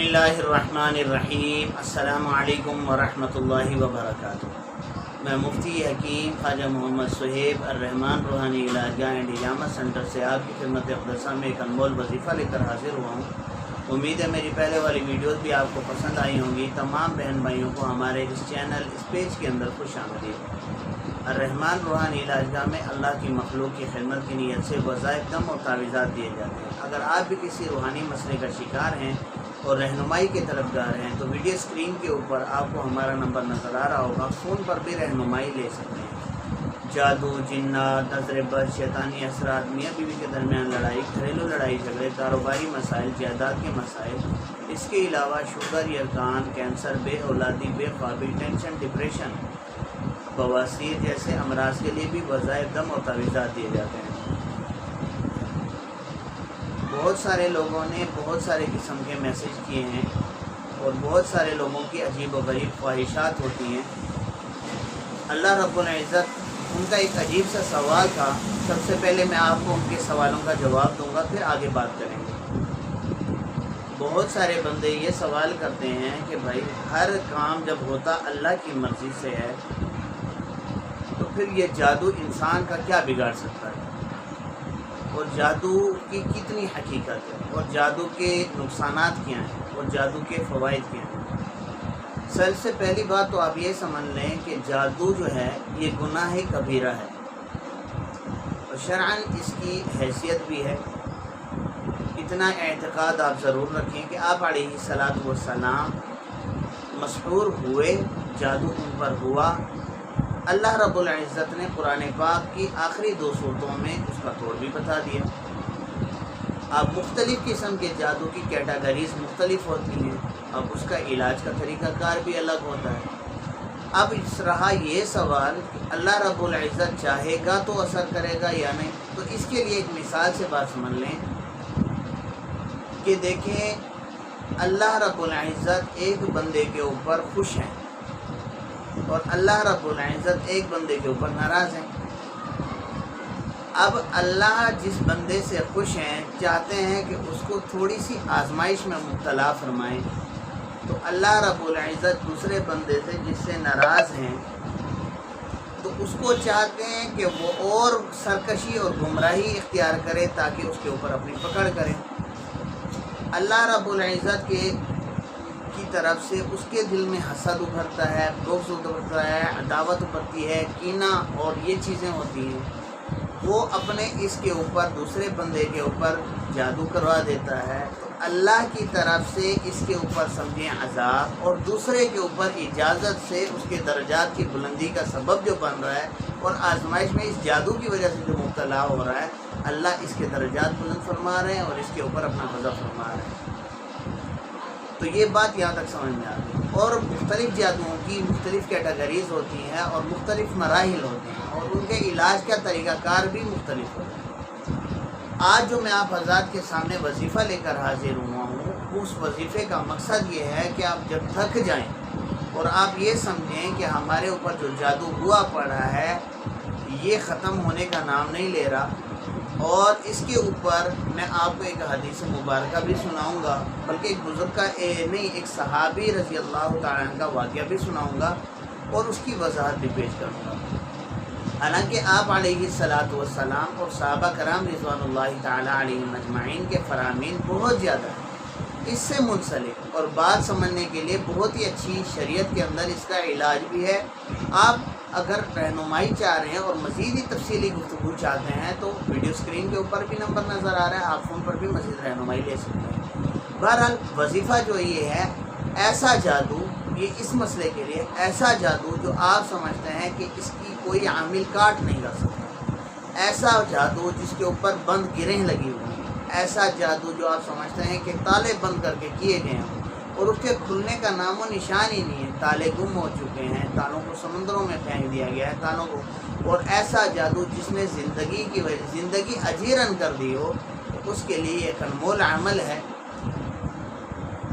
बिस्मिल्लाहिर्रहमानिर्रहीम। अस्सलामु अलैकुम वरहमतुल्लाहि वबरकातुहू। मैं मुफ्ती हकीम ख्वाजा मोहम्मद सुहेब अर्रहमान रूहानी इलाजगाह एंड इजामत सेंटर से आपकी खिदमत अक़दसा में एक अनमोल वजीफ़ा लेकर हाजिर हुआ हूँ। उम्मीद है मेरी पहले वाली वीडियोस भी आपको पसंद आई होंगी। तमाम बहन भाइयों को हमारे इस चैनल इस पेज के अंदर खुश आमदीद। अर्रहमान रूहानी इलाजगाह में अल्लाह की मखलूक की खिदमत की नीयत से वज़ाइफ दम और तावीज़ात दिए जाते हैं। अगर आप भी किसी रूहानी मसले का शिकार हैं और रहनुमाई के तरफदार हैं तो वीडियो स्क्रीन के ऊपर आपको हमारा नंबर नज़र आ रहा होगा। फ़ोन पर भी रहनुमाई ले सकते हैं। जादू, जिन्नात, नज़र बद, शैतानी असरात, मियाँ बीवी के दरमियान लड़ाई, घरेलू लड़ाई झगड़े, कारोबारी मसाइल, जायदाद के मसाइल, इसके अलावा शुगर, यरकान, कैंसर, बे औलादी, बेख्वाबी, टेंशन, डिप्रेशन, बवासीर जैसे अमराज के लिए भी वज़ाइफ दम और तावीज़ात दिए जाते हैं। बहुत सारे लोगों ने बहुत सारे किस्म के मैसेज किए हैं और बहुत सारे लोगों की अजीब व गरीब ख्वाहिशात होती हैं। अल्लाह रब्बुल इज़्ज़त, उनका एक अजीब सा सवाल था। सबसे पहले मैं आपको उनके सवालों का जवाब दूंगा, फिर आगे बात करेंगे। बहुत सारे बंदे ये सवाल करते हैं कि भाई हर काम जब होता अल्लाह की मर्ज़ी से है तो फिर ये जादू इंसान का क्या बिगाड़ सकता है, और जादू की कितनी हकीकत है, और जादू के नुकसानात क्या हैं, और जादू के फ़वाइद क्या हैं। सबसे पहली बात तो आप ये समझ लें कि जादू जो है ये गुनाह कबीरा है और शरअन इसकी हैसियत भी है। इतना एतक़ाद आप ज़रूर रखें कि आप अलैहिस्सलातु वस्सलाम मशहूर हुए, जादू उन पर हुआ। अल्लाह रब्बुल इज़्ज़त ने कुरान पाक की आखिरी 2 सूरतों में उसका तोड़ भी बता दिया। अब मुख्तलिफ़ किस्म के जादू की कैटेगरीज़ मुख्तलिफ़ होती हैं, अब उसका इलाज का तरीक़ाकार भी अलग होता है। अब इस रहा ये सवाल कि अल्लाह रब्बुल इज़्ज़त चाहेगा तो असर करेगा या नहीं। तो इसके लिए एक मिसाल से बात समझ लें कि देखें, अल्लाह रब्बुल इज़्ज़त एक बंदे के ऊपर खुश हैं और अल्लाह रब्बुल इज़्ज़त एक बंदे के ऊपर नाराज़ हैं। अब अल्लाह जिस बंदे से खुश हैं चाहते हैं कि उसको थोड़ी सी आजमाइश में मुब्तला फरमाएं, तो अल्लाह रब्बुल इज़्ज़त दूसरे बंदे से जिससे नाराज़ हैं तो उसको चाहते हैं कि वो और सरकशी और गुमराही इख्तियार करे ताकि उसके ऊपर अपनी पकड़ करें। अल्लाह रब्बुल इज़्ज़त की तरफ से उसके दिल में हसद उभरता है, बुग़्ज़ उभरता है, अदावत उभरती है, कीना और ये चीज़ें होती हैं। वो अपने इसके ऊपर दूसरे बंदे के ऊपर जादू करवा देता है। तो अल्लाह की तरफ से इसके ऊपर समझें अज़ाब, और दूसरे के ऊपर इजाज़त से उसके दर्जात की बुलंदी का सबब जो बन रहा है और आजमाइश में इस जादू की वजह से जो मुब्तला हो रहा है, अल्लाह इसके दर्जात बुलंद फरमा रहे हैं और इसके ऊपर अपना ग़ज़ब फरमा रहे हैं। तो ये बात यहाँ तक समझ में आ गई। और मुख्तलिफ़ जादुओं की मुख्तलिफ़ कैटेगरीज़ होती हैं और मुख्तलिफ़ मराहिल होते हैं और उनके इलाज का तरीक़ाकार भी मुख्तलिफ होता है। आज जो मैं आप हज़रात के सामने वजीफ़ा लेकर हाजिर हुआ हूँ, उस वजीफ़े का मकसद ये है कि आप जब थक जाएं और आप ये समझें कि हमारे ऊपर जो जादू हुआ पड़ा है ये ख़त्म होने का नाम नहीं ले रहा, और इसके ऊपर मैं आपको एक हदीस मुबारक भी सुनाऊंगा, बल्कि एक बुज़ुर्ग का नहीं, एक सहाबी रज़ी अल्लाह तआला अन्हु का वाक़या भी सुनाऊंगा और उसकी वज़ाहत भी पेश करूंगा। हालांकि आप अलैहिस्सलातु वस्सलाम और सहाबा कराम रिज़वानुल्लाहि तआला अलैहिम अजमाइन के फ़रामीन बहुत ज़्यादा है। इससे मुंसलिक और बात समझने के लिए बहुत ही अच्छी शरीयत के अंदर इसका इलाज भी है। आप अगर रहनुमाई चाह रहे हैं और मज़ीद ही तफसीली गुफ्तगू चाहते हैं तो वीडियो स्क्रीन के ऊपर भी नंबर नज़र आ रहा है, आप फ़ोन पर भी मज़ीद रहनुमाई ले सकते हैं। बहरहाल वजीफ़ा जो ये है, ऐसा जादू, ये इस मसले के लिए ऐसा जादू जो आप समझते हैं कि इसकी कोई आमिल काट नहीं कर सकता, ऐसा जादू जिसके ऊपर बंद गिरें लगी हुई हैं, ऐसा जादू जो आप समझते हैं कि ताले बंद करके किए गए हैं और उसके खुलने का नामो निशान ही नहीं है, ताले गुम हो चुके हैं, तालों को समुद्रों में फेंक दिया गया है तालों को, और ऐसा जादू जिसने ज़िंदगी अजीरन कर दी हो, तो उसके लिए एक अनमोल अमल है।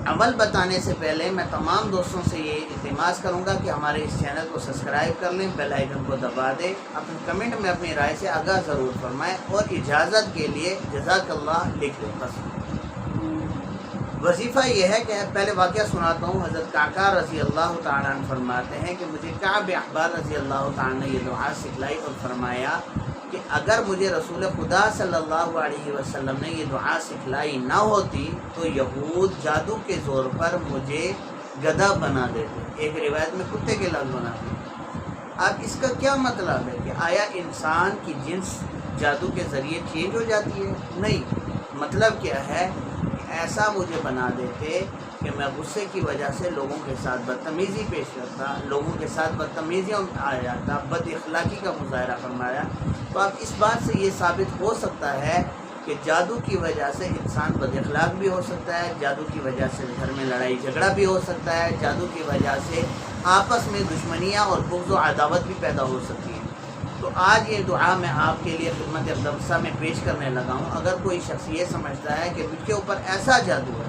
अमल बताने से पहले मैं तमाम दोस्तों से ये इल्तिमास करूँगा कि हमारे इस चैनल को सब्सक्राइब कर लें, बेल आइकन को दबा दें, अपने कमेंट में अपनी राय से आगाह ज़रूर फरमाएँ और इजाज़त के लिए जज़ाकल्लाह लिख लें बस। وظیفہ یہ ہے کہ پہلے واقعہ سناتا ہوں. حضرت کعکع رضی اللہ تعالیٰ عنہ فرماتے ہیں کہ مجھے کعب احبار رضی اللہ تعالیٰ نے یہ دعا سکھلائی اور فرمایا کہ اگر مجھے رسول خدا صلی اللہ علیہ وسلم نے یہ دعا سکھلائی نہ ہوتی تو یہود جادو کے زور پر مجھے گدھا بنا دیتے. ایک روایت میں کتے کے لفظ بناتے. اب اس کا کیا مطلب ہے کہ آیا انسان کی جنس جادو کے ذریعے چینج ہو جاتی ہے؟ نہیں. مطلب کیا ہے کہ ایسا مجھے بنا دیتے کہ میں غصے کی وجہ سے لوگوں کے ساتھ بدتمیزی پیش کرتا، لوگوں کے ساتھ بدتمیزیوں میں آ جاتا، بد اخلاقی کا مظاہرہ فرمایا. تو اب اس بات سے یہ ثابت ہو سکتا ہے کہ جادو کی وجہ سے انسان بد اخلاق بھی ہو سکتا ہے، جادو کی وجہ سے گھر میں لڑائی جھگڑا بھی ہو سکتا ہے، جادو کی وجہ سے آپس میں دشمنیاں اور بغض و عداوت بھی پیدا ہو سکتی ہیں. تو آج یہ دعا میں آپ کے لیے خدمت اقدسہ میں پیش کرنے لگا ہوں. اگر کوئی شخص یہ سمجھتا ہے کہ مجھ کے اوپر ایسا جادو ہے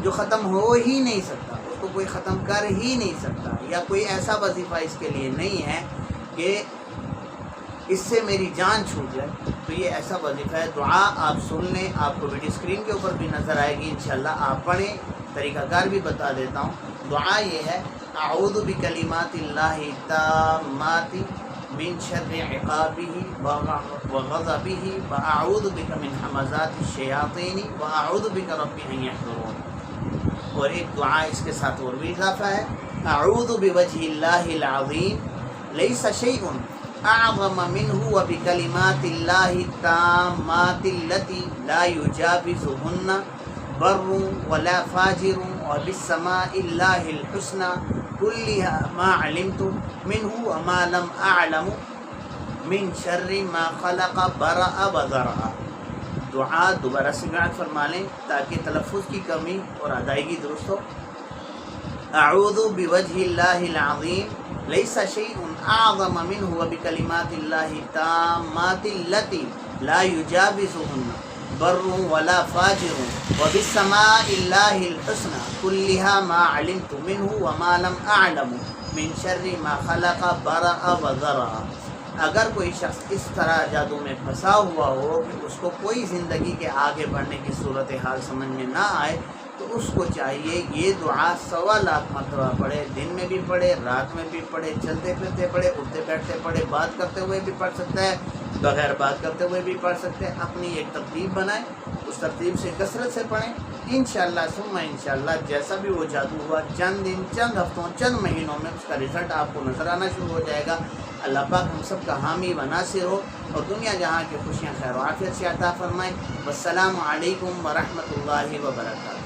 جو ختم ہو ہی نہیں سکتا، اس کو کوئی ختم کر ہی نہیں سکتا، یا کوئی ایسا وظیفہ اس کے لیے نہیں ہے کہ اس سے میری جان چھوٹ جائے، تو یہ ایسا وظیفہ ہے. دعا آپ سن لیں، آپ کو ویڈیو اسکرین کے اوپر بھی نظر آئے گی انشاءاللہ. آپ پڑھیں، طریقہ کار بھی بتا دیتا ہوں. دعا یہ ہے: اعوذ بکلمات اللہ التامات من شر عقابہ وغضبہ واعوذ بک من ہمزات الشیاطین واعوذ بک رب ان یحضرون. اور ایک دعا اس کے ساتھ اور بھی اضافہ ہے: اعوذ بوجہ اللہ العظیم لیس شیء اعظم منہ وبکلمات اللہ التامات التی لا یجاوزہن بر ولا فاجر وبالسماء اللہ الحسنى كلها ما علمت منه وما لم أعلم من شر ما خلق برأ وذرأ. دعا دوبارہ سماعت فرما لیں تاکہ تلفظ کی کمی اور ادائیگی درست ہو. اعوذ بوجہ اللہ العظیم لیس شیء اعظم منہ وبکلمات اللہ التامات التی لا یجاوزہن بر ولا فاجر وبالسماء اللہ الحسنى كلها ما علمت منه وما لم اعلم من شر ما خلق برأ وذرأ. اگر کوئی شخص اس طرح جادو میں پھنسا ہوا ہو کہ اس کو کوئی زندگی کے آگے بڑھنے کی صورتحال سمجھ میں نہ آئے تو اس کو چاہیے یہ دعا 125 مرتبہ پڑھے. دن میں بھی پڑھے، رات میں بھی پڑھے، چلتے پھرتے پڑھے، اٹھتے بیٹھتے پڑھے، بات کرتے ہوئے بھی پڑھ سکتا ہے، بغیر بات کرتے ہوئے بھی پڑھ سکتے ہیں. اپنی ایک ترتیب بنائیں، اس ترتیب سے کثرت سے پڑھیں. انشاءاللہ ثم انشاءاللہ جیسا بھی وہ جادو ہوا چند دن، چند ہفتوں، چند مہینوں میں اس کا رزلٹ آپ کو نظر آنا شروع ہو جائے گا. اللہ پاک ہم سب کا حامی و ناصر ہو اور دنیا جہاں کی خوشیاں خیر و عافیت سے عطا فرمائیں. والسلام علیکم ورحمۃ اللہ وبرکاتہ.